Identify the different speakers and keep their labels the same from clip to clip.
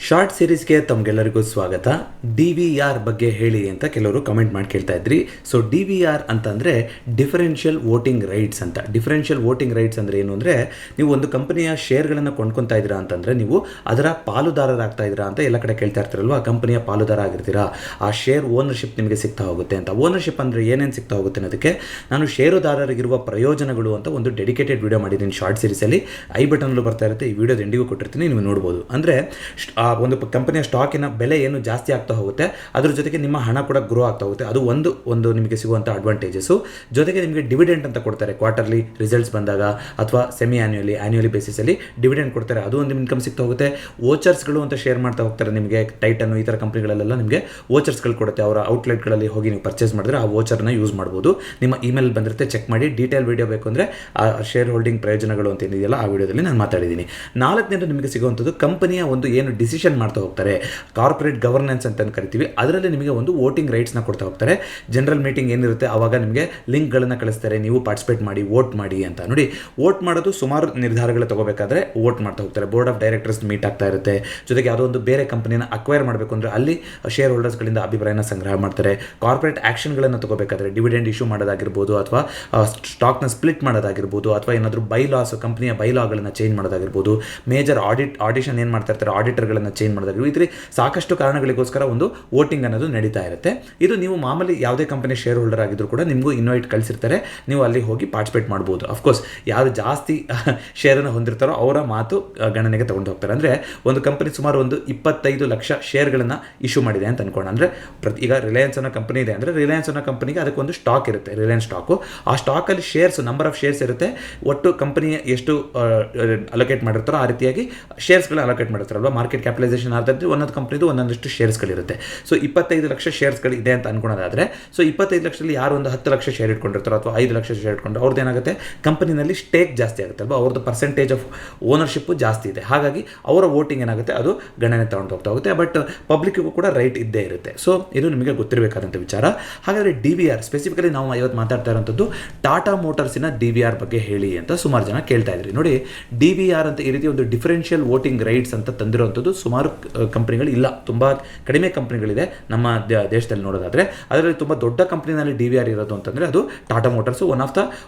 Speaker 1: Short ಸೀರೀಸ್ಗೆ ತಮಗೆಲ್ಲರಿಗೂ ಸ್ವಾಗತ. DVR ಬಗ್ಗೆ ಹೇಳಿ ಅಂತ ಕೆಲವರು ಕಮೆಂಟ್ ಮಾಡಿ ಕೇಳ್ತಾ ಇದ್ರಿ. ಸೊ DVR ಅಂತಂದರೆ ಡಿಫರೆನ್ಷಿಯಲ್ ವೋಟಿಂಗ್ ರೈಟ್ಸ್ ಅಂತ. ಡಿಫರೆನ್ಷಿಯಲ್ ವೋಟಿಂಗ್ ರೈಟ್ಸ್ ಅಂದರೆ ಏನು ಅಂದರೆ, ನೀವು ಒಂದು ಕಂಪನಿಯ ಶೇರ್ಗಳನ್ನು ಕೊಂಡ್ಕೊತಾ ಇದ್ದೀರಾ ಅಂತಂದರೆ ನೀವು ಅದರ ಪಾಲುದಾರರಾಗ್ತಾ ಇದ್ದೀರಾ ಅಂತ ಎಲ್ಲ ಕಡೆ ಕೇಳ್ತಾ ಇರ್ತಾರಲ್ವ. ಆ ಕಂಪನಿಯ ಪಾಲುದಾರ ಆಗಿರ್ತೀರಾ, ಆ ಶೇರ್ ಓನರ್ಶಿಪ್ ನಿಮಗೆ ಸಿಗ್ತಾ ಹೋಗುತ್ತೆ ಅಂತ. ಓನರ್ಶಿಪ್ ಅಂದರೆ ಏನೇನು ಸಿಗ್ತಾ ಹೋಗುತ್ತೆ ಅನ್ನೋದಕ್ಕೆ ನಾನು ಷೇರುದಾರರಿಗಿರುವ ಪ್ರಯೋಜನಗಳು ಅಂತ ಒಂದು ಡೆಡಿಕೇಟೆಡ್ ವಿಡಿಯೋ ಮಾಡಿದ್ದೀನಿ ಶಾರ್ಟ್ ಸೀರೀಸಲ್ಲಿ. ಐ ಬಟನ್ಲು ಬರ್ತಾ ಇರುತ್ತೆ, ಈ ವಿಡಿಯೋದ ಎಂಡಿಗೂ ಕೊಟ್ಟಿರ್ತೀನಿ, ನೀವು ನೋಡ್ಬೋದು. ಅಂದರೆ ಒಂದು ಕಂಪನಿಯ ಸ್ಟಾಕಿನ ಬೆಲೆ ಏನು ಜಾಸ್ತಿ ಆಗ್ತಾ ಹೋಗುತ್ತೆ, ಅದ್ರ ಜೊತೆಗೆ ನಿಮ್ಮ ಹಣ ಕೂಡ ಗ್ರೋ ಆಗ್ತಾ ಹೋಗುತ್ತೆ. ಅದು ಒಂದು ನಿಮಗೆ ಸಿಗುವಂಥ ಅಡ್ವಾಂಟೇಜಸ್ಸು. ಜೊತೆಗೆ ನಿಮಗೆ ಡಿವಿಡೆಂಟ್ ಅಂತ ಕೊಡ್ತಾರೆ, ಕ್ವಾರ್ಟರ್ಲಿ ರಿಸಲ್ಟ್ಸ್ ಬಂದಾಗ ಅಥವಾ ಸೆಮಿ ಆ್ಯನ್ಯುಯಲಿ ಬೇಸಿಸಲ್ಲಿ ಡಿವಿಡೆಂಟ್ ಕೊಡ್ತಾರೆ, ಅದು ಒಂದು ಇನ್ಕಮ್ ಸಿಗ್ತಾ ಹೋಗುತ್ತೆ. ವೋಚರ್ಸ್ಗಳು ಅಂತ ಶೇರ್ ಮಾಡ್ತಾ ಹೋಗ್ತಾರೆ ನಿಮಗೆ. ಟೈಟನ್ನು ಈ ಥರ ಕಂಪ್ನಿಗಳಲ್ಲೆಲ್ಲ ನಿಮಗೆ ವೋಚರ್ಸ್ಗಳು ಕೊಡುತ್ತೆ. ಅವರ ಔಟ್ಲೆಟ್ಗಳಲ್ಲಿ ಹೋಗಿ ನೀವು ಪರ್ಚೇಸ್ ಮಾಡಿದ್ರೆ ಆ ವೋಚರ್ನ ಯೂಸ್ ಮಾಡ್ಬೋದು. ನಿಮ್ಮ ಇಮೇಲ್ ಬಂದಿರುತ್ತೆ, ಚೆಕ್ ಮಾಡಿ. ಡೀಟೇಲ್ ವಿಡಿಯೋ ಬೇಕು ಅಂದರೆ ಆ ಶೇರ್ ಹೋಲ್ಡಿಂಗ್ ಪ್ರಯೋಜನಗಳು ಅಂತ ಏನಿದೆಯಲ್ಲ ಆ ವಿಡಿಯೋದಲ್ಲಿ ನಾನು ಮಾತಾಡಿದ್ದೀನಿ. ನಾಲ್ಕನೇದು ನಿಮಗೆ ಸಿಗುವಂಥದ್ದು ಕಂಪನಿಯ ಒಂದು ಏನು ಡಿಸಿಷನ್ ಮಾಡ್ತಾ ಹೋಗ್ತಾರೆ, ಕಾರ್ಪೊರೇಟ್ ಗವರ್ನೆನ್ಸ್ ಅಂತ ಕರಿತೀವಿ, ಅದರಲ್ಲಿ ನಿಮಗೆ ಒಂದು ವೋಟಿಂಗ್ ರೈಟ್ಸ್ನ ಕೊಡ್ತಾ ಹೋಗ್ತಾರೆ. ಜನರಲ್ ಮೀಟಿಂಗ್ ಏನಿರುತ್ತೆ ಆವಾಗ ನಿಮಗೆ ಲಿಂಕ್ಗಳನ್ನು ಕಳಿಸ್ತಾರೆ, ನೀವು ಪಾರ್ಟಿಸಿಪೇಟ್ ಮಾಡಿ, ವೋಟ್ ಮಾಡಿ ಅಂತ. ನೋಡಿ, ವೋಟ್ ಮಾಡೋದು ಸುಮಾರು ನಿರ್ಧಾರಗಳು ತಗೋಬೇಕಾದ್ರೆ ವೋಟ್ ಮಾಡ್ತಾ ಹೋಗ್ತಾರೆ. ಬೋರ್ಡ್ ಆಫ್ ಡೈರೆಕ್ಟರ್ಸ್ ಮೀಟ್ ಆಗ್ತಾ ಇರುತ್ತೆ. ಜೊತೆಗೆ ಯಾವುದೋ ಒಂದು ಬೇರೆ ಕಂಪನಿನ ಅಕ್ವೈರ್ ಮಾಡಬೇಕು ಅಂದರೆ ಅಲ್ಲಿ ಶೇರ್ ಹೋಲ್ಡರ್ಸ್ಗಳಿಂದ ಅಭಿಪ್ರಾಯನ ಸಂಗ್ರಹ ಮಾಡ್ತಾರೆ. ಕಾರ್ಪೊರೇಟ್ ಆ್ಯಕ್ಷನ್ಗಳನ್ನು ತಗೋಬೇಕಾದ್ರೆ ಡಿವಿಡೆಂಡ್ ಇಶ್ಯೂ ಮಾಡೋದಾಗಿರ್ಬೋದು, ಅಥವಾ ಸ್ಟಾಕ್ನ ಸ್ಪ್ಲಿಟ್ ಮಾಡೋದಾಗಿರ್ಬೋದು, ಅಥವಾ ಏನಾದರೂ ಬೈಲಾಸ್, ಕಂಪನಿಯ ಬೈಲಾಗಳನ್ನು ಚೇಂಜ್ ಮಾಡೋದಾಗಿರ್ಬೋದು, ಮೇಜರ್ ಆಡಿಷನ್ ಏನು ಮಾಡ್ತಾ ಇರ್ತಾರೆ, ಆಡಿಟರ್ಗಳನ್ನು ಚೇಂಜ್ ಮಾಡೋದಾಗಿರ್ಬೋದು, ಈ ಥರ ಸಾಕಷ್ಟು ಕಾರಣಗಳಿಗೋಸ್ಕರ ಒಂದು ವೋಟಿಂಗ್ ಅನ್ನೋದು ನಡೀತಾ ಇರುತ್ತೆ. ಇದು ನೀವು ಮಾಮೂಲಿ ಯಾವುದೇ ಕಂಪನಿ ಶೇರ್ ಹೋಲ್ಡರ್ ಆಗಿದ್ರು ಕೂಡ ನಿಮಗೂ ಇನ್ವೈಟ್ ಕಳಿಸಿರ್ತಾರೆ, ನೀವು ಅಲ್ಲಿ ಹೋಗಿ ಪಾರ್ಟಿಸಿಪೇಟ್ ಮಾಡ್ಬೋದು. ಅಫ್ಕೋರ್ಸ್ ಯಾರು ಜಾಸ್ತಿ ಶೇರನ್ನು ಹೊಂದಿರ್ತಾರೋ ಅವರ ಮಾತು ಗಣನೆಗೆ ತಗೊಂಡು ಹೋಗ್ತಾರೆ. ಅಂದರೆ ಒಂದು ಕಂಪನಿ ಸುಮಾರು ಒಂದು 25 ಲಕ್ಷ ಶೇರ್ಗಳನ್ನು ಇಶ್ಯೂ ಮಾಡಿದೆ ಅಂತ ಅನ್ಕೋಣ. ಅಂದರೆ ಈಗ ರಿಲಯನ್ಸ್ ಅನ್ನೋ ಕಂಪನಿ ಇದೆ ಅಂದರೆ ರಿಲಯನ್ಸ್ ಅನ್ನೋ ಕಂಪನಿಗೆ ಅದಕ್ಕೊಂದು ಸ್ಟಾಕ್ ಇರುತ್ತೆ, ರಿಲಯನ್ಸ್ ಸ್ಟಾಕು. ಆ ಸ್ಟಾಕಲ್ಲಿ ಶೇರ್ಸ್, ನಂಬರ್ ಆಫ್ ಶೇರ್ಸ್ ಇರುತ್ತೆ. ಒಟ್ಟು ಕಂಪನಿಯ ಎಷ್ಟು ಅಲೋಕೇಟ್ ಮಾಡಿರ್ತಾರೋ ಆ ರೀತಿಯಾಗಿ ಶೇರ್ಸ್ಗಳನ್ನ ಅಲೋಕೇಟ್ ಮಾಡಿರ್ತಾರಲ್ವ. ಮಾರ್ಕೆಟ್ ಕ್ಯಾಪಿಟಲೈಸೇಷನ್ ಆದ್ರೆ ಒಂದೊಂದು ಕಂಪ್ನಿದು ಒಂದೊಂದಷ್ಟು ಶೇರ್ಸ್ಗಳಿರುತ್ತೆ. ಸೊ 25 ಲಕ್ಷ ಶೇರ್ಸ್ಗಳು ಇದೆ ಅಂತ ಅನ್ಕೊಳ್ಳೋದಾದ್ರೆ, ಸೊ 25 ಲಕ್ಷದಲ್ಲಿ ಯಾರು ಒಂದು 10 ಲಕ್ಷ ಶೇರ್ ಇಟ್ಕೊಂಡಿರ್ತಾರೋ ಅಥವಾ 5 ಲಕ್ಷ ಶೇರ್ ಇಟ್ಕೊಂಡ್ರೆ ಅವ್ರದ್ದು ಏನಾಗುತ್ತೆ, ಕಂಪನಿನಲ್ಲಿ ಸ್ಟೇಕ್ ಜಾಸ್ತಿ ಆಗುತ್ತೆ ಅಲ್ವಾ, ಅವ್ರದ್ದು ಪರ್ಸೆಂಟೇಜ್ ಆಫ್ ಓನರ್ಶಿಪ್ಪು ಜಾಸ್ತಿ ಇದೆ. ಹಾಗಾಗಿ ಅವರ ವೋಟಿಂಗ್ ಏನಾಗುತ್ತೆ ಅದು ಗಣನೆ ತಗೊಂಡು ಹೋಗ್ತಾ ಹೋಗುತ್ತೆ. ಬಟ್ ಪಬ್ಲಿಕ್ಕಿಗೂ ಕೂಡ ರೈಟ್ ಇದ್ದೇ ಇರುತ್ತೆ. ಸೊ ಇದು ನಿಮಗೆ ಗೊತ್ತಿರಬೇಕಾದಂಥ ವಿಚಾರ. ಹಾಗಾದರೆ DVR ಸ್ಪೆಸಿಫಿಕಲಿ ನಾವು ಇವತ್ತು ಮಾತಾಡ್ತಾ ಇರೋಂಥದ್ದು ಟಾಟಾ ಮೋಟಾರ್ಸಿನ DVR ಬಗ್ಗೆ ಹೇಳಿ ಅಂತ ಸುಮಾರು ಜನ ಕೇಳ್ತಾ ಇದ್ರಿ. ನೋಡಿ, DVR ಅಂತ ಈ ರೀತಿ ಒಂದು ಡಿಫರೆನ್ಷಿಯಲ್ ವೋಟಿಂಗ್ ರೈಟ್ಸ್ ಅಂತ ತಂದಿರುವಂಥದ್ದು ಸುಮಾರು ಕಂಪ್ನಿಗಳು ಇಲ್ಲ, ತುಂಬ ಕಡಿಮೆ ಕಂಪ್ನಿಗಳಿದೆ ನಮ್ಮ ದೇಶದಲ್ಲಿ ನೋಡೋದಾದರೆ. ಅದರಲ್ಲಿ ತುಂಬ ದೊಡ್ಡ ಕಂಪ್ನಿನಲ್ಲಿ DVR ಇರೋದು ಅಂತಂದರೆ ಅದು Tata motors, one of the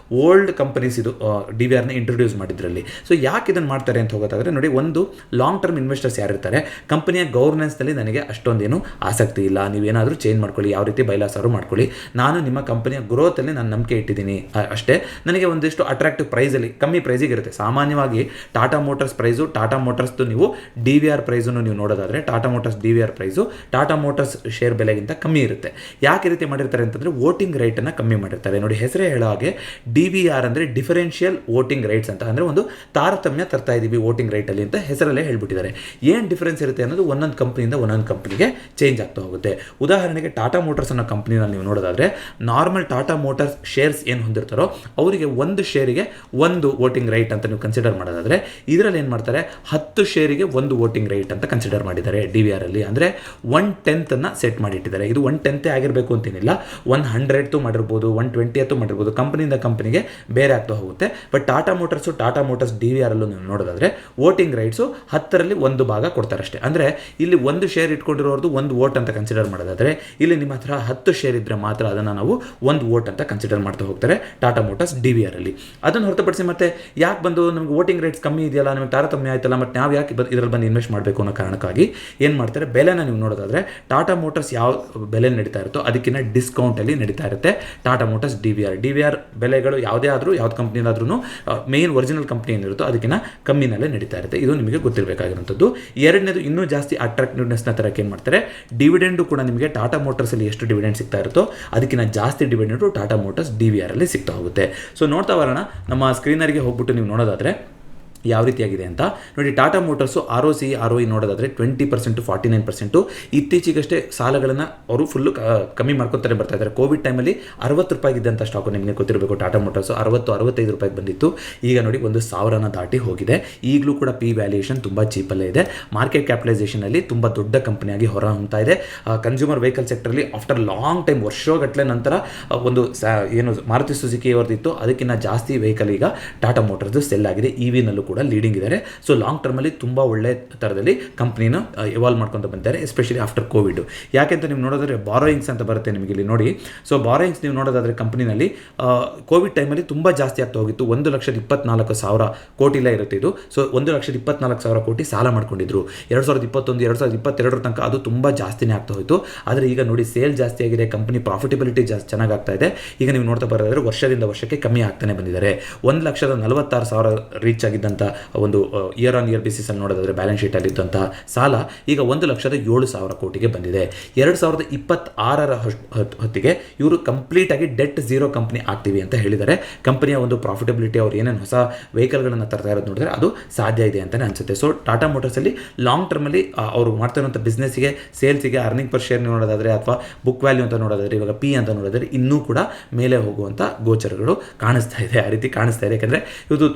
Speaker 1: old companies ಇದು DVRನ ಇಂಟ್ರೊಡ್ಯೂಸ್ ಮಾಡಿದ್ರಲ್ಲಿ. ಸೊ ಯಾಕೆ ಇದನ್ನು ಮಾಡ್ತಾರೆ ಅಂತ ಹೋಗೋದಾದರೆ, ನೋಡಿ, ಒಂದು ಲಾಂಗ್ ಟರ್ಮ್ ಇನ್ವೆಸ್ಟರ್ಸ್ ಯಾರಿರ್ತಾರೆ, ಕಂಪನಿಯ ಗವರ್ನೆನ್ಸ್ನಲ್ಲಿ ನನಗೆ ಅಷ್ಟೊಂದೇನು ಆಸಕ್ತಿ ಇಲ್ಲ, ನೀವೇನಾದರೂ ಚೇಂಜ್ ಮಾಡ್ಕೊಳ್ಳಿ, ಯಾವ ರೀತಿ ಬೈಲಾಸಾರು ಮಾಡ್ಕೊಳ್ಳಿ, ನಾನು ನಿಮ್ಮ ಕಂಪನಿಯ ಗ್ರೋತಲ್ಲಿ ನಾನು ನಂಬಿಕೆ ಇಟ್ಟಿದ್ದೀನಿ ಅಷ್ಟೇ. ನನಗೆ ಒಂದಿಷ್ಟು ಅಟ್ರಾಕ್ಟಿವ್ ಪ್ರೈಸಲ್ಲಿ, ಕಮ್ಮಿ ಪ್ರೈಸಿಗೆ ಇರುತ್ತೆ. ಸಾಮಾನ್ಯವಾಗಿ ಟಾಟಾ ಮೋಟಾರ್ಸ್ ಪ್ರೈಸು, ಟಾಟಾ ಮೋಟಾರ್ಸ್ದು ನೀವು DVR ಪ್ರೈಸನ್ನು ನೀವು ನೋಡೋದಾದರೆ, Tata motors DVR price Tata motors share ಬೆಲೆಗಿಂತ ಕಮ್ಮಿ ಇರುತ್ತೆ. ಯಾಕೆ ರೀತಿ ಮಾಡಿರ್ತಾರೆ ಅಂತಂದರೆ, ವೋಟಿಂಗ್ ರೈಟನ್ನು ಕಮ್ಮಿ ಮಾಡಿರ್ತಾರೆ. ನೋಡಿ, ಹೆಸರೇ ಹೇಳೋ ಹಾಗೆ DVR ಅಂದರೆ ಡಿಫರೆನ್ಷಿಯಲ್ ವೋಟಿಂಗ್ ರೈಟ್ಸ್ ಅಂತ. ಅಂದರೆ ಒಂದು ತಾರತಮ್ಯ ತರ್ತಾ ಇದ್ದೀವಿ ವೋಟಿಂಗ್ ರೈಟಲ್ಲಿ ಅಂತ ಹೆಸರಲ್ಲೇ ಹೇಳ್ಬಿಟ್ಟಿದ್ದಾರೆ. ಏನು ಡಿಫರೆನ್ಸ್ ಇರುತ್ತೆ ಅನ್ನೋದು ಒಂದೊಂದು ಕಂಪ್ನಿಯಿಂದ ಒಂದೊಂದು ಕಂಪ್ನಿಗೆ ಚೇಂಜ್ ಆಗ್ತಾ ಹೋಗುತ್ತೆ. ಉದಾಹರಣೆಗೆ ಟಾಟಾ ಮೋಟಾರ್ಸ್ ಅನ್ನೋ ಕಂಪ್ನಿನಲ್ಲಿ ನೀವು ನೋಡೋದಾದರೆ, ನಾರ್ಮಲ್ ಟಾಟಾ ಮೋಟಾರ್ಸ್ ಶೇರ್ಸ್ ಏನು ಹೊಂದಿರ್ತಾರೋ ಅವರಿಗೆ ಒಂದು ಶೇರಿಗೆ ಒಂದು ವೋಟಿಂಗ್ ರೈಟ್ ಅಂತ ನೀವು ಕನ್ಸಿಡರ್ ಮಾಡೋದಾದರೆ, ಇದರಲ್ಲಿ ಏನು ಮಾಡ್ತಾರೆ, 10 ಶೇರಿಗೆ ಒಂದು ವೋಟಿಂಗ್ ರೈಟ್ ಅಂತ ಕನ್ಸಿಡರ್ ಮಾಡಿದ್ದಾರೆ DVR ಅಲ್ಲಿ. ಅಂದರೆ 1/10 ಸೆಟ್ ಮಾಡಿಟ್ಟಿದ್ದಾರೆ. ಇದು 1/10 ಆಗಿರಬೇಕು ಅಂತೇನಿಲ್ಲ, 100th ಮಾಡಿರ್ಬೋದು, 120th ಮಾಡಿರ್ಬೋದು, ಕಂಪನಿಯಿಂದ ಕಂಪನಿಗೆ ಬೇರೆ ಆಗ್ತಾ ಹೋಗುತ್ತೆ. ಬಟ್ ಟಾಟಾ ಮೋಟಾರ್ಸ್ DVR ಅಲ್ಲೂ ನೀವು ನೋಡೋದಾದರೆ ವೋಟಿಂಗ್ ರೈಟ್ಸು 10ರಲ್ಲಿ 1 ಭಾಗ ಕೊಡ್ತಾರೆ ಅಷ್ಟೇ. ಅಂದರೆ ಇಲ್ಲಿ ಒಂದು ಶೇರ್ ಇಟ್ಕೊಂಡಿರೋರ್ದು ಒಂದು ವೋಟ್ ಅಂತ ಕನ್ಸಿಡರ್ ಮಾಡೋದಾದರೆ, ಇಲ್ಲಿ ನಿಮ್ಮ ಹತ್ರ 10 ಶೇರ್ ಇದ್ದರೆ ಮಾತ್ರ ಅದನ್ನು ನಾವು ಒಂದು ವೋಟ್ ಅಂತ ಕನ್ಸಿಡರ್ ಮಾಡ್ತಾ ಹೋಗ್ತಾರೆ ಟಾಟಾ ಮೋಟಾರ್ಸ್ DVR ಅಲ್ಲಿ. ಅದನ್ನು ಹೊರತುಪಡಿಸಿ ಮತ್ತೆ ಯಾಕೆ ಬಂದು ನಮಗೆ ವೋಟಿಂಗ್ ರೈಟ್ಸ್ ಕಮ್ಮಿ ಇದೆಯಲ್ಲ, ನಮಗೆ ತಾರತಮ್ಯ ಆಯ್ತಲ್ಲ, ಮತ್ತು ನಾವು ಯಾಕೆ ಇದರಲ್ಲಿ ಬಂದು ಇನ್ವೆಸ್ಟ್ ಮಾಡಬೇಕು ಅನ್ನೋ ಕಾರಣಕ್ಕಾಗಿ ಏನು ಮಾಡ್ತಾರೆ, ಬೆಲೆನ ನೀವು ನೋಡೋದಾದರೆ ಟಾಟಾ ಮೋಟಾರ್ಸ್ ಯಾವ ಬೆಲೆ ನಡೀತಾ ಇರುತ್ತೋ ಅದಕ್ಕಿಂತ ಡಿಸ್ಕೌಂಟಲ್ಲಿ ನಡೀತಾ ಇರುತ್ತೆ ಟಾಟಾ ಮೋಟಾರ್ಸ್ DVR ಬೆಲೆಗಳು ಯಾವುದೇ ಆದರೂ, ಯಾವ್ದು ಕಂಪ್ನಿನಾದ್ರೂ ಮೇನ್ ಒರಿಜಿನಲ್ ಕಂಪ್ನಿ ಏನಿರುತ್ತೋ ಅದಕ್ಕಿಂತ ಕಮ್ಮಿನಲ್ಲೇ ನಡೀತಾ ಇರುತ್ತೆ. ಇದು ನಿಮಗೆ ಗೊತ್ತಿರಬೇಕಾಗಿರುವಂಥದ್ದು. ಎರಡನೇದು, ಇನ್ನೂ ಜಾಸ್ತಿ ಅಟ್ರಾಕ್ಟಿವ್ನೆಸ್ನ ತರಕ್ಕೆ ಏನು ಮಾಡ್ತಾರೆ, ಡಿವಿಡೆಂಡು ಕೂಡ ನಿಮಗೆ ಟಾಟಾ ಮೋಟಾರ್ಸಲ್ಲಿ ಎಷ್ಟು ಡಿವಿಡೆಂಡ್ ಸಿಗ್ತಾ ಇರುತ್ತೋ ಅದಕ್ಕಿಂತ ಜಾಸ್ತಿ ಡಿವಿಡೆಂಡು ಟಾಟಾ ಮೋಟಾರ್ಸ್ DVR ಅಲ್ಲಿ ಸಿಗ್ತಾ ಹೋಗುತ್ತೆ. ಸೊ ನೋಡ್ತಾ ಬರೋಣ, ನಮ್ಮ ಸ್ಕ್ರೀನರಿಗೆ ಹೋಗ್ಬಿಟ್ಟು ನೀವು ನೋಡೋದಾದರೆ ಯಾವ ರೀತಿಯಾಗಿದೆ ಅಂತ ನೋಡಿ. ಟಾಟಾ ಮೋಟಾರ್ಸು ROE ನೋಡೋದಾದರೆ 20% 49%. ಇತ್ತೀಚೆಗಷ್ಟೇ ಸಾಲಗಳನ್ನು ಅವರು ಫುಲ್ಲು ಕಮ್ಮಿ ಮಾಡ್ಕೊತಾರೆ ಬರ್ತಾ ಇದ್ದಾರೆ. ಕೋವಿಡ್ ಟೈಮಲ್ಲಿ 60 ರೂಪಾಯಿಗಿದ್ದಂಥ ಸ್ಟಾಕು ನಿಮಗೆ ಗೊತ್ತಿರಬೇಕು, ಟಾಟಾ ಮೋಟಾರ್ಸು 60-65 ರೂಪಾಯಿಗೆ ಬಂದಿತ್ತು. ಈಗ ನೋಡಿ 1,000ನ ದಾಟಿ ಹೋಗಿದೆ. ಈಗಲೂ ಕೂಡ P ವ್ಯಾಲ್ಯೂಯೇಷನ್ ತುಂಬ ಚೀಪಲ್ಲೇ ಇದೆ. ಮಾರ್ಕೆಟ್ ಕ್ಯಾಪಿಟಲೈಸೇಷನಲ್ಲಿ ತುಂಬ ದೊಡ್ಡ ಕಂಪನಿಯಾಗಿ ಹೊರ ಹೊಮ್ತಾ ಇದೆ. ಕನ್ಸ್ಯೂಮರ್ ವೆಹಿಕಲ್ ಸೆಕ್ಟರಲ್ಲಿ ಆಫ್ಟರ್ ಲಾಂಗ್ ಟೈಮ್, ವರ್ಷಗಟ್ಟಲೆ ನಂತರ ಒಂದು ಏನು ಮಾರುತಿ ಸುಜುಕಿ ಅವ್ರದ್ದಿತ್ತು ಅದಕ್ಕಿಂತ ಜಾಸ್ತಿ ವೆಹಿಕಲ್ ಈಗ ಟಾಟಾ ಮೋಟಾರ್ದು ಸೆಲ್ ಆಗಿದೆ. EVನಲ್ಲೂ ಕೂಡ ಲೀಡಿಂಗ್ ಇದ್ದಾರೆ. ಸೊ ಲಾಂಗ್ ಟರ್ಮಲ್ಲಿ ತುಂಬ ಒಳ್ಳೆ ಥರದಲ್ಲಿ ಕಂಪ್ನಿನ ಇವಾಲ್ವ್ ಮಾಡ್ಕೊಂಡು ಬಂದಿದ್ದಾರೆ, ಎಸ್ಪೆಷಲಿ ಆಫ್ಟರ್ ಕೋವಿಡ್. ಯಾಕೆಂತ ನೀವು ನೋಡೋದಾದ್ರೆ ಬಾರೋಯಿಂಗ್ಸ್ ಅಂತ ಬರುತ್ತೆ ನಿಮಗೆ ಇಲ್ಲಿ ನೋಡಿ. ಸೊ ಬಾರೋಯಿಂಗ್ಸ್ ನೀವು ನೋಡೋದಾದ್ರೆ ಕಂಪ್ನಿನಲ್ಲಿ ಕೋವಿಡ್ ಟೈಮಲ್ಲಿ ತುಂಬ ಜಾಸ್ತಿ ಆಗ್ತಾ ಹೋಗಿತ್ತು. 1,24,000 ಕೋಟಿಲೇ ಇರುತ್ತೆ ಇದು. ಸೊ 1,24,000 ಕೋಟಿ ಸಾಲ ಮಾಡ್ಕೊಂಡಿದ್ರು 2021-2022 ತನಕ. ಅದು ತುಂಬ ಜಾಸ್ತಿನೇ ಆಗ್ತಾ ಹೋಯಿತು. ಆದರೆ ಈಗ ನೋಡಿ ಸೇಲ್ ಜಾಸ್ತಿ ಆಗಿದೆ, ಕಂಪನಿ ಪ್ರಾಫಿಟಬಿಲಿಟಿ ಚೆನ್ನಾಗಿ ಆಗ್ತಾ ಇದೆ. ಈಗ ನೀವು ನೋಡ್ತಾ ಬರೋದಾದ್ರೆ ವರ್ಷದಿಂದ ವರ್ಷಕ್ಕೆ ಕಮ್ಮಿ ಆಗ್ತಾನೆ ಬಂದಿದ್ದಾರೆ. 1,46,000 ರೀಚ್ ಆಗಿದ್ದಂಥ ಒಂದು ಇಯರ್ ಆನ್ ಇಯರ್ ಬೇಸಿಸ್ ಅಲ್ಲಿ ನೋಡೋದಾದ್ರೆ ಬ್ಯಾಲೆನ್ಸ್ ಶೀಟ್ ಅಲ್ಲಿ ಇದ್ದಂತಹ ಸಾಲ ಈಗ 1,07,000 ಕೋಟಿಗೆ ಬಂದಿದೆ. 2026 ಹೊತ್ತಿಗೆ ಇವರು ಕಂಪ್ಲೀಟ್ ಆಗಿ ಡೆಟ್ ಝೀರೋ ಕಂಪನಿ ಆಗ್ತೀವಿ ಅಂತ ಹೇಳಿದ್ದಾರೆ. ಕಂಪನಿಯ ಒಂದು ಪ್ರಾಫಿಟಬಿಲಿಟಿ ಅವ್ರು ಏನೇನು ಹೊಸ ವೆಹಿಕಲ್ಗಳನ್ನು ತರ್ತಾ ಇರೋದು ನೋಡಿದ್ರೆ ಅದು ಸಾಧ್ಯ ಇದೆ ಅಂತಲೇ ಅನಿಸುತ್ತೆ. ಸೊ ಟಾಟಾ ಮೋಟರ್ಸಲ್ಲಿ ಲಾಂಗ್ ಟರ್ಮಲ್ಲಿ ಅವರು ಮಾಡ್ತಿರುವಂಥ ಬಿಸ್ನೆಸ್ಸಿಗೆ, ಸೇಲ್ಸಿಗೆ, ಅರ್ನಿಂಗ್ ಪರ್ ಶೇರ್ ನೋಡೋದಾದರೆ ಅಥವಾ ಬುಕ್ ವ್ಯಾಲ್ಯೂ ಅಂತ ನೋಡೋದಾದ್ರೆ, ಇವಾಗ ಪಿ ಅಂತ ನೋಡೋದಾದ್ರೆ ಇನ್ನೂ ಕೂಡ ಮೇಲೆ ಹೋಗುವಂಥ ಗೋಚರಗಳು ಕಾಣಿಸ್ತಾ ಇದೆ. ಆ ರೀತಿ ಕಾಣಿಸ್ತಾ ಇದೆ. ಯಾಕಂದರೆ ಇದು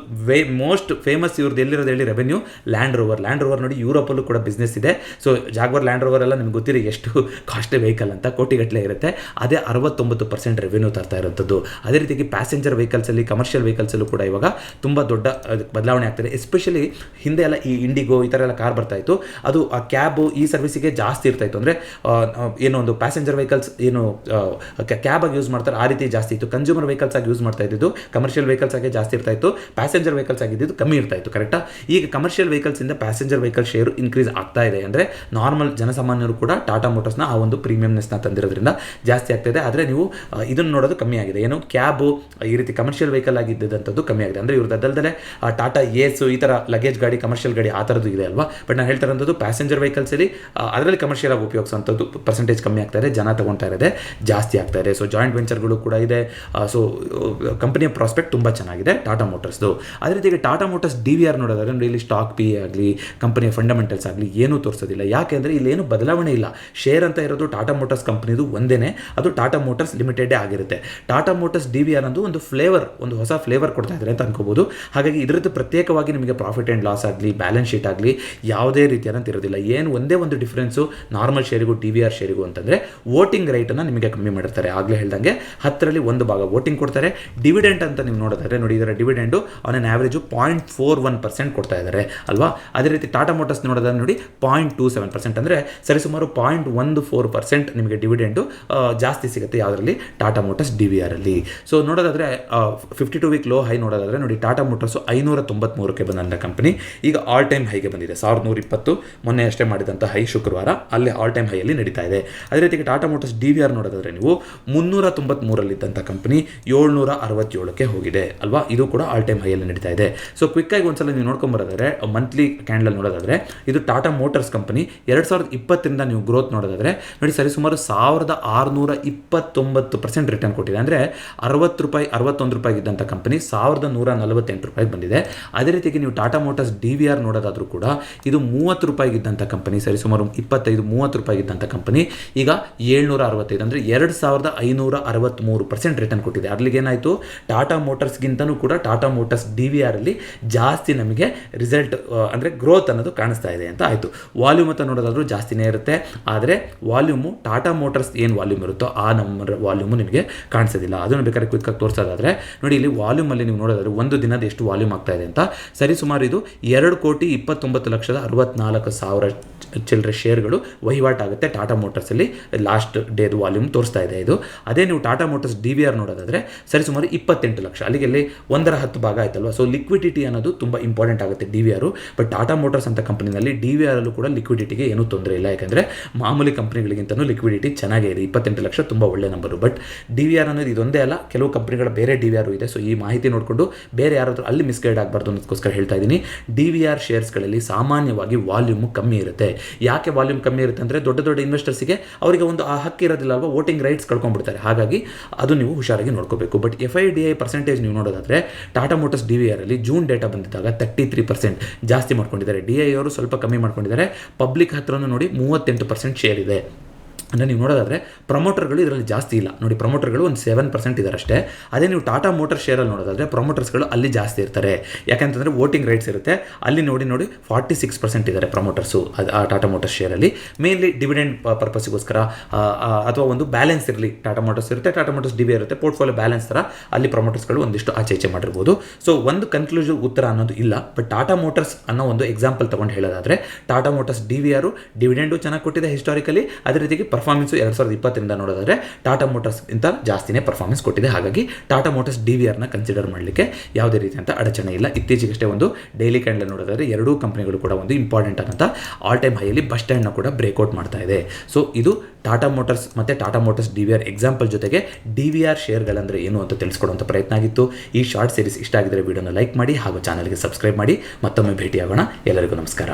Speaker 1: ಮೋಸ್ಟ್ ಫೇಮಸ್ ಇವ್ರದ್ದು ಎಲ್ಲಿರೋದು ಹೇಳಿ ರೆವೆನ್ಯೂ ಲ್ಯಾಂಡ್ ರೋವರ್ ನೋಡಿ ಯುರೋಪಲ್ಲೂ ಕೂಡ ಬಿಸ್ನೆಸ್ ಇದೆ. ಸೊ ಜಾಗ್ವಾರ್ ಲ್ಯಾಂಡ್ ರೋವರ್ ಎಲ್ಲ ನಿಮ್ಗೆ ಗೊತ್ತಿರಿ ಎಷ್ಟು ಕಾಸ್ಟ್ಲಿ ವೆಹಿಕಲ್ ಅಂತ, ಕೋಟಿಗಟ್ಟಲೆ ಇರುತ್ತೆ. ಅದೇ 69% ರೆವೆನ್ಯೂ ತರ್ತಾ ಇರೋಂಥದ್ದು. ಅದೇ ರೀತಿಯಾಗಿ ಪ್ಯಾಸೆಂಜರ್ ವೆಹಿಕಲ್ಸಲ್ಲಿ, ಕಮರ್ಷಿಯಲ್ ವೆಹಿಕಲ್ಸಲ್ಲೂ ಕೂಡ ಇವಾಗ ತುಂಬ ದೊಡ್ಡ ಬದಲಾವಣೆ ಆಗ್ತಿದೆ. ಎಸ್ಪೆಷಲಿ ಹಿಂದೆ ಎಲ್ಲ ಈ ಇಂಡಿಗೋ ಈ ಥರ ಎಲ್ಲ ಕಾರ್ ಬರ್ತಾ ಇತ್ತು, ಅದು ಆ ಕ್ಯಾಬು ಈ ಸರ್ವಿಸಿಗೆ ಜಾಸ್ತಿ ಇರ್ತಾ ಇತ್ತು. ಅಂದರೆ ಏನೋ ಒಂದು ಪ್ಯಾಸೆಂಜರ್ ವೆಹಿಕಲ್ಸ್ ಏನು ಕ್ಯಾಬ್ ಆಗಿ ಯೂಸ್ ಮಾಡ್ತಾರೆ ಆ ರೀತಿ ಜಾಸ್ತಿ ಇತ್ತು. ಕನ್ಸ್ಯೂಮರ್ ವೆಹಿಕಲ್ಸ್ ಆಗಿ ಯೂಸ್ ಮಾಡ್ತಾ ಇದ್ದು, ಕಮರ್ಷಿಯಲ್ ವೆಹಿಕಲ್ಸ್ ಆಗಿ ಜಾಸ್ತಿ ಇರ್ತಾ ಇತ್ತು, ಪ್ಯಾಸೆಂಜರ್ ವೆಹಿಕಲ್ಸ್ ಆಗಿದ್ದು ಕಮ್ಮಿ ಇರ್ತಾ ಇತ್ತು. ಕರೆಕ್ಟಾ? ಈಗ ಕಮರ್ಷಿಯಲ್ ವೆಹಿಕಲ್ಸಿಂದ ಪ್ಯಾಸೆಂಜರ್ ವೆಹಿಕಲ್ ಶೇರು ಇನ್ಕ್ರೀಸ್ ಆಗ್ತಾ ಇದೆ. ಅಂದರೆ ನಾರ್ಮಲ್ ಜನಸಾಮಾನ್ಯರು ಕೂಡ ಟಾಟಾ ಮೋಟರ್ಸ್ನ ಆ ಒಂದು ಪ್ರೀಮಿಯಮ್ನೆಸ್ನ ತಂದಿರೋದ್ರಿಂದ ಜಾಸ್ತಿ ಆಗ್ತಾಯಿದೆ. ಆದರೆ ನೀವು ಇದನ್ನು ನೋಡೋದು ಕಮ್ಮಿ ಆಗಿದೆ. ಏನು ಕ್ಯಾಬು ಈ ರೀತಿ ಕಮರ್ಷಿಯಲ್ ವೆಹಿಕಲ್ ಆಗಿದ್ದಂಥದ್ದು ಕಮ್ಮಿ ಆಗಿದೆ. ಅಂದರೆ ಇವ್ರದ್ದು ಅದಲ್ಲದೆ ಟಾಟಾ ಏಸು ಈ ಥರ ಲಗೇಜ್ ಗಾಡಿ, ಕಮರ್ಷಿಯಲ್ ಗಾಡಿ ಆ ಥರದ್ದು ಇದೆ ಅಲ್ವಾ. ಬಟ್ ನಾನು ಹೇಳ್ತಾ ಇರೋದು ಪ್ಯಾಸೆಂಜರ್ ವೆಹಿಕಲ್ಸಲ್ಲಿ ಅದರಲ್ಲಿ ಕಮರ್ಷಿಯಲ್ ಆಗಿ ಉಪಯೋಗಿಸೋಂಥದ್ದು ಪರ್ಸೆಂಟೇಜ್ ಕಮ್ಮಿ ಆಗ್ತಾ ಇದೆ, ಜನ ತಗೊಳ್ತಾ ಇರೋದೇ ಜಾಸ್ತಿ ಆಗ್ತಾ ಇದೆ. ಸೊ ಜಾಯಿಂಟ್ ವೆಂಚರ್ಗಳು ಕೂಡ ಇದೆ. ಸೊ ಕಂಪನಿಯ ಪ್ರಾಸ್ಪೆಕ್ಟ್ ತುಂಬ ಚೆನ್ನಾಗಿದೆ ಟಾಟಾ ಮೋಟರ್ಸ್ದು. ಅದೇ ರೀತಿಯಾಗಿ ಟಾಟಾ ಮೋಟರ್ಸ್ DVR ನೋಡೋದಾದ್ರೆ ನೋಡಿ, ಇಲ್ಲಿ ಸ್ಟಾಕ್ ಪಿ ಆಗಲಿ, ಕಂಪನಿಯ ಫಂಡಮೆಂಟಲ್ಸ್ ಆಗಲಿ ಏನೂ ತೋರಿಸೋದಿಲ್ಲ. ಯಾಕೆಂದರೆ ಇಲ್ಲೇನು ಬದಲಾವಣೆ ಇಲ್ಲ. ಶೇರ್ ಅಂತ ಇರೋದು ಟಾಟಾ ಮೋಟರ್ಸ್ ಕಂಪನಿದು ಒಂದೇನೆ, ಅದು ಟಾಟಾ ಮೋಟರ್ಸ್ ಲಿಮಿಟೆಡೇ ಆಗಿರುತ್ತೆ. ಟಾಟಾ ಮೋಟರ್ಸ್ DVR ಅನ್ನೋದು ಒಂದು ಫ್ಲೇವರ್, ಒಂದು ಹೊಸ ಫ್ಲೇವರ್ ಕೊಡ್ತಾ ಇದ್ದಾರೆ ಅಂತ ಅನ್ಕೋಬಹುದು. ಹಾಗಾಗಿ ಇದರದ್ದು ಪ್ರತ್ಯೇಕವಾಗಿ ನಿಮಗೆ ಪ್ರಾಫಿಟ್ ಆ್ಯಂಡ್ ಲಾಸ್ ಆಗಲಿ, ಬ್ಯಾಲೆನ್ಸ್ ಶೀಟ್ ಆಗಲಿ ಯಾವುದೇ ರೀತಿಯಾದಂತ ಇರೋದಿಲ್ಲ. ಏನು ಒಂದೇ ಒಂದು ಡಿಫ್ರೆನ್ಸು ನಾರ್ಮಲ್ ಶೇರಿಗೂ DVR ಶೇರಿಗೂ ಅಂತಂದರೆ ವೋಟಿಂಗ್ ರೈಟನ್ನು ನಿಮಗೆ ಕಮ್ಮಿ ಮಾಡಿರ್ತಾರೆ. ಆಗಲೇ ಹೇಳ್ದಂಗೆ 10ರಲ್ಲಿ 1 ಭಾಗ ವೋಟಿಂಗ್ ಕೊಡ್ತಾರೆ. ಡಿವಿಡೆಂಟ್ ಅಂತ ನೀವು ನೋಡೋದಾದ್ರೆ ನೋಡಿ, ಇದರ ಡಿವಿಡೆಂಡು ಆನ್ ಆನ್ ಆ್ಯಾವ್ರೇಜು 0.41% ಕೊಡ್ತಾ ಇದ್ದಾರೆ ಅಲ್ವಾ. ಅದೇ ರೀತಿ ಟಾಟಾ ಮೋಟರ್ಸ್ ನೋಡೋದಾದ್ರೆ ನೋಡಿ 0.27%, ಅಂದರೆ ಸರಿಸುಮಾರು 0.14% ನಿಮಗೆ ಡಿವಿಡೆಂಡು ಜಾಸ್ತಿ ಸಿಗುತ್ತೆ ಯಾವುದರಲ್ಲಿ, ಟಾಟಾ ಮೋಟರ್ಸ್ DVRಲ್ಲಿ. ಸೊ ನೋಡೋದಾದರೆ 52 ವೀಕ್ ಲೋ ಹೈ ನೋಡೋದಾದರೆ ನೋಡಿ, ಟಾಟಾ ಮೋಟರ್ಸು 593ಕ್ಕೆ ಬಂದಂಥ ಕಂಪನಿ ಈಗ ಆಲ್ ಟೈಮ್ ಹೈಗೆ ಬಂದಿದೆ. 1120 ಮೊನ್ನೆ ಅಷ್ಟೇ ಮಾಡಿದಂಥ ಹೈ ಶುಕ್ರವಾರ, ಅಲ್ಲಿ ಆಲ್ ಟೈಮ್ ಹೈಯಲ್ಲಿ ನಡೀತಾ ಇದೆ. ಅದೇ ರೀತಿ ಟಾಟಾ ಮೋಟರ್ಸ್ DVR ನೋಡೋದಾದರೆ ನೀವು 393ರಲ್ಲಿದ್ದಂಥ ಕಂಪನಿ 767ಕ್ಕೆ ಹೋಗಿದೆ ಅಲ್ವಾ. ಇದು ಕೂಡ ಆಲ್ ಟೈಮ್ ಹೈಯಲ್ಲಿ ನಡೀತಾ ಇದೆ. ಸೊ ಕ್ವಿಕ್ಕಾಗಿ ಒಂದ್ಸಲ ನೀವು ನೋಡ್ಕೊಂಬರೋದಾದ್ರೆ ಮಂತ್ಲಿ ಕ್ಯಾಂಡಲ್ ನೋಡೋದಾದರೆ ಇದು ಟಾಟಾ ಮೋಟರ್ಸ್ ಕಂಪನಿ 2020ರಿಂದ ನೀವು ಗ್ರೋತ್ ನೋಡೋದಾದರೆ ನೋಡಿ, ಸರಿಸುಮಾರು 1,629% ರಿಟರ್ನ್ ಕೊಟ್ಟಿದೆ. ಅಂದರೆ ₹60 ಇದ್ದಂಥ ಕಂಪನಿ ₹1,148 ಬಂದಿದೆ. ಅದೇ ರೀತಿಯಾಗಿ ನೀವು ಟಾಟಾ ಮೋಟರ್ಸ್ DVR ನೋಡೋದಾದರೂ ಕೂಡ ಇದು ₹30 ಇದ್ದಂಥ ಕಂಪನಿ, ಸರಿಸುಮಾರು 25-30 ಇದ್ದಂಥ ಕಂಪನಿ ಈಗ 765, ಅಂದರೆ 2,563% ರಿಟರ್ನ್ ಕೊಟ್ಟಿದೆ. ಅಲ್ಲಿಗೆ ಏನಾಯಿತು, ಟಾಟಾ ಮೋಟರ್ಸ್ಗಿಂತನೂ ಕೂಡ ಟಾಟಾ ಮೋಟರ್ಸ್ DVRಲ್ಲಿ ಜಾಸ್ತಿ ನಮಗೆ ರಿಸಲ್ಟ್ ಅಂದರೆ ಗ್ರೋತ್ ಅನ್ನೋದು ಕಾಣಿಸ್ತಾ ಇದೆ ಅಂತ ಆಯಿತು. ವಾಲ್ಯೂಮ್ ಅಂತ ನೋಡೋದಾದ್ರೂ ಜಾಸ್ತಿನೇ ಇರುತ್ತೆ, ಆದರೆ ವಾಲ್ಯೂಮು ಟಾಟಾ ಮೋಟರ್ಸ್ ಏನು ವಾಲ್ಯೂಮ್ ಇರುತ್ತೋ ಆ ನಂಬರ್ ವಾಲ್ಯೂಮು ನಿಮಗೆ ಕಾಣಿಸೋದಿಲ್ಲ. ಅದನ್ನು ಬೇಕಾದ್ರೆ ಕ್ವಿಕ್ಕಾಗಿ ತೋರಿಸೋದಾದರೆ ನೋಡಿ, ಇಲ್ಲಿ ವಾಲ್ಯೂಮಲ್ಲಿ ನೀವು ನೋಡೋದಾದ್ರೆ ಒಂದು ದಿನದ ಎಷ್ಟು ವಾಲ್ಯೂಮ್ ಆಗ್ತಾ ಇದೆ ಅಂತ, ಸರಿಸುಮಾರು ಇದು 2,29,64,000 ಚಿಲ್ಲರೆ ಶೇರ್ಗಳು ವಹಿವಾಟಾಗುತ್ತೆ ಟಾಟಾ ಮೋಟರ್ಸಲ್ಲಿ. ಲಾಸ್ಟ್ ಡೇದು ವಾಲ್ಯೂಮ್ ತೋರಿಸ್ತಾ ಇದೆ ಇದು. ಅದೇ ನೀವು ಟಾಟಾ ಮೋಟರ್ಸ್ DVR ನೋಡೋದಾದರೆ ಸರಿಸುಮಾರು 28 ಲಕ್ಷ, ಅಲ್ಲಿಗೆ 1/10 ಭಾಗ ಆಯ್ತಲ್ವ. ಸೊ ಲಿಕ್ವಿಡಿಟಿ ಅನ್ನೋದು ತುಂಬ ಇಂಪಾರ್ಟೆಂಟ್ ಆಗುತ್ತೆ DVR. ಬಟ್ ಟಾಟಾ ಮೋಟರ್ಸ್ ಅಂತ ಕಂಪನಿನಲ್ಲಿ DVR ಅಲ್ಲೂ ಕೂಡ ಲಿಕ್ವಿಡಿಟಿಗೆ ಏನೂ ತೊಂದರೆ ಇಲ್ಲ. ಯಾಕಂದರೆ ಮಾಮೂಲಿ ಕಂಪನಿಗಳಿಗಿಂತಲೂ ಲಿಕ್ವಿಡಿಟಿ ಚೆನ್ನಾಗೇ ಇದೆ. 28 ಲಕ್ಷ ತುಂಬ ಒಳ್ಳೆ ನಂಬರು. ಬಟ್ DVR ಅನ್ನೋದು ಇದೊಂದೇ ಅಲ್ಲ, ಕೆಲವು ಕಂಪನಿಗಳ ಬೇರೆ DVR ಇದೆ. ಸೊ ಈ ಮಾಹಿತಿ ನೋಡಿಕೊಂಡು ಬೇರೆ ಯಾರಾದರೂ ಅಲ್ಲಿ ಮಿಸ್ಗೈಡ್ ಆಗಬಾರ್ದು ಅನ್ನೋದಕ್ಕೋಸ್ಕರ ಹೇಳ್ತಾ ಇದ್ದೀನಿ. DVR ಶೇರ್ಸ್ಗಳಲ್ಲಿ ಸಾಮಾನ್ಯವಾಗಿ ವಾಲ್ಯೂಮು ಕಮ್ಮಿ ಇರುತ್ತೆ. ಯಾಕೆ ವಾಲ್ಯೂಮ್ ಕಮ್ಮಿ ಇರುತ್ತೆ ಅಂದರೆ, ದೊಡ್ಡ ದೊಡ್ಡ ಇನ್ವೆಸ್ಟರ್ಸಿಗೆ ಅವರಿಗೆ ಒಂದು ಆ ಹಕ್ಕು ಇರೋದಿಲ್ಲ ಅಲ್ವಾ, ವೋಟಿಂಗ್ ರೈಟ್ಸ್ ಕಳ್ಕೊಂಡ್ಬಿಡ್ತಾರೆ. ಹಾಗಾಗಿ ಅದು ನೀವು ಹುಷಾರಾಗಿ ನೋಡ್ಕೋಬೇಕು. ಬಟ್ FIDI ಪರ್ಸೆಂಟೇಜ್ ನೀವು ನೋಡೋದಾದರೆ ಟಾಟಾ ಮೋಟರ್ಸ್ DVRಲ್ಲಿ ಜೂನ್ ಡೇಟಾ ಬಂದಿದ್ದಾಗ 33% ಜಾಸ್ತಿ ಮಾಡ್ಕೊಂಡಿದ್ದಾರೆ. DI ಅವರು ಸ್ವಲ್ಪ ಕಮ್ಮಿ ಮಾಡ್ಕೊಂಡಿದ್ದಾರೆ. ಪಬ್ಲಿಕ್ ಹತ್ರನೂ ನೋಡಿ 38% ಶೇರ್ ಇದೆ. ಅಂದರೆ ನೀವು ನೋಡೋದಾದರೆ ಪ್ರಮೋಟರ್ಗಳು ಇದರಲ್ಲಿ ಜಾಸ್ತಿ ಇಲ್ಲ ನೋಡಿ, ಪ್ರಮೋಟರ್ಗಳು ಒಂದು 7% ಇದ್ದಾರೆ ಅಷ್ಟೇ. ಅದೇ ನೀವು ಟಾಟಾ ಮೋಟರ್ ಶೇರಲ್ಲಿ ನೋಡೋದಾದರೆ ಪ್ರಮೋಟರ್ಸ್ಗಳು ಅಲ್ಲಿ ಜಾಸ್ತಿ ಇರ್ತಾರೆ. ಯಾಕೆಂತಂದರೆ ವೋಟಿಂಗ್ ರೈಟ್ಸ್ ಇರುತ್ತೆ ಅಲ್ಲಿ. ನೋಡಿ 46% ಇದ್ದಾರೆ ಪ್ರಮೋಟರ್ಸು ಆ ಟಾಟಾ ಮೋಟರ್ಸ್ ಶೇರಲ್ಲಿ. ಮೇನ್ಲಿ ಡಿವಿಡೆಂಡ್ ಪರ್ಪಸ್ಗೋಸ್ಕರ ಅಥವಾ ಒಂದು ಬ್ಯಾಲೆನ್ಸ್ ಇರಲಿ, ಟಾಟಾ ಮೋಟರ್ಸ್ ಇರುತ್ತೆ, ಟಾಟಾ ಮೋಟರ್ಸ್ ಡಿವಿ ಇರುತ್ತೆ, ಪೋರ್ಟ್ಫೋಲಿಯೋ ಬ್ಯಾಲೆನ್ಸ್ ಥರ ಅಲ್ಲಿ ಪ್ರಮೋಟರ್ಸ್ಗಳು ಒಂದಿಷ್ಟು ಆಚೆ ಈಚೆ ಮಾಡಿರ್ಬೋದು. ಸೊ ಒಂದು ಕನ್ಕ್ಲೂಸಿವ್ ಉತ್ತರ ಅನ್ನೋದು ಇಲ್ಲ. ಬಟ್ ಟಾಟಾ ಮೋಟರ್ಸ್ ಅನ್ನೋ ಒಂದು ಎಕ್ಸಾಂಪಲ್ ತೊಗೊಂಡು ಹೇಳೋದಾದರೆ ಟಾಟಾ ಮೋಟರ್ಸ್ DVR ಡಿವಿಡೆಂಡು ಚೆನ್ನಾಗಿ ಕೊಟ್ಟಿದೆ ಹಿಸ್ಟಾರಿಕಲಿ. ಅದೇ ರೀತಿಗೆ ಪರ್ಫಾರ್ಮೆನ್ಸು 2020 ನೋಡೋದಾದರೆ ಟಾಟಾ ಮೋಟರ್ಸ್ ಇಂತ ಜಾಸ್ತಿನೇ ಪರ್ಫಾರ್ಮೆನ್ಸ್ ಕೊಟ್ಟಿದೆ. ಹಾಗಾಗಿ ಟಾಟಾ ಮೋಟರ್ಸ್ DVRನ ಕನ್ಸಿಡರ್ ಮಾಡಲಿಕ್ಕೆ ಯಾವುದೇ ರೀತಿಯಂಥ ಅಡಚಣೆ ಇಲ್ಲ. ಇತ್ತೀಚೆಗಷ್ಟೇ ಒಂದು ಡೈಲಿ ಕ್ಯಾಂಡಲ್ ನೋಡೋದಾದರೆ ಎರಡೂ ಕಂಪನಿಗಳು ಕೂಡ ಒಂದು ಇಂಪಾರ್ಟೆಂಟ್ ಆದಂಥ ಆಲ್ ಟೈಮ್ ಹೈಯಲ್ಲಿ ಬಸ್ ಸ್ಟ್ಯಾಂಡ್ನ ಕೂಡ ಬ್ರೇಕ್ಔಟ್ ಮಾಡ್ತಾ ಇದೆ. ಸೊ ಇದು ಟಾಟಾ ಮೋಟರ್ಸ್ ಮತ್ತು ಟಾಟಾ ಮೋಟರ್ಸ್ DVR ಎಕ್ಸಾಂಪಲ್ ಜೊತೆಗೆ DVR ಶೇರ್ಗಳಂದರೆ ಏನು ಅಂತ ತಿಳಿಸ್ಕೊಡುವಂಥ ಪ್ರಯತ್ನ ಆಗಿತ್ತು. ಈ ಶಾರ್ಟ್ ಸೀರೀಸ್ ಇಷ್ಟ ಆಗಿದ್ದರೆ ವಿಡಿಯೋನ ಲೈಕ್ ಮಾಡಿ ಹಾಗೂ ಚಾನಲ್ಗೆ ಸಬ್ಸ್ಕ್ರೈಬ್ ಮಾಡಿ. ಮತ್ತೊಮ್ಮೆ ಭೇಟಿಯಾಗೋಣ. ಎಲ್ಲರಿಗೂ ನಮಸ್ಕಾರ.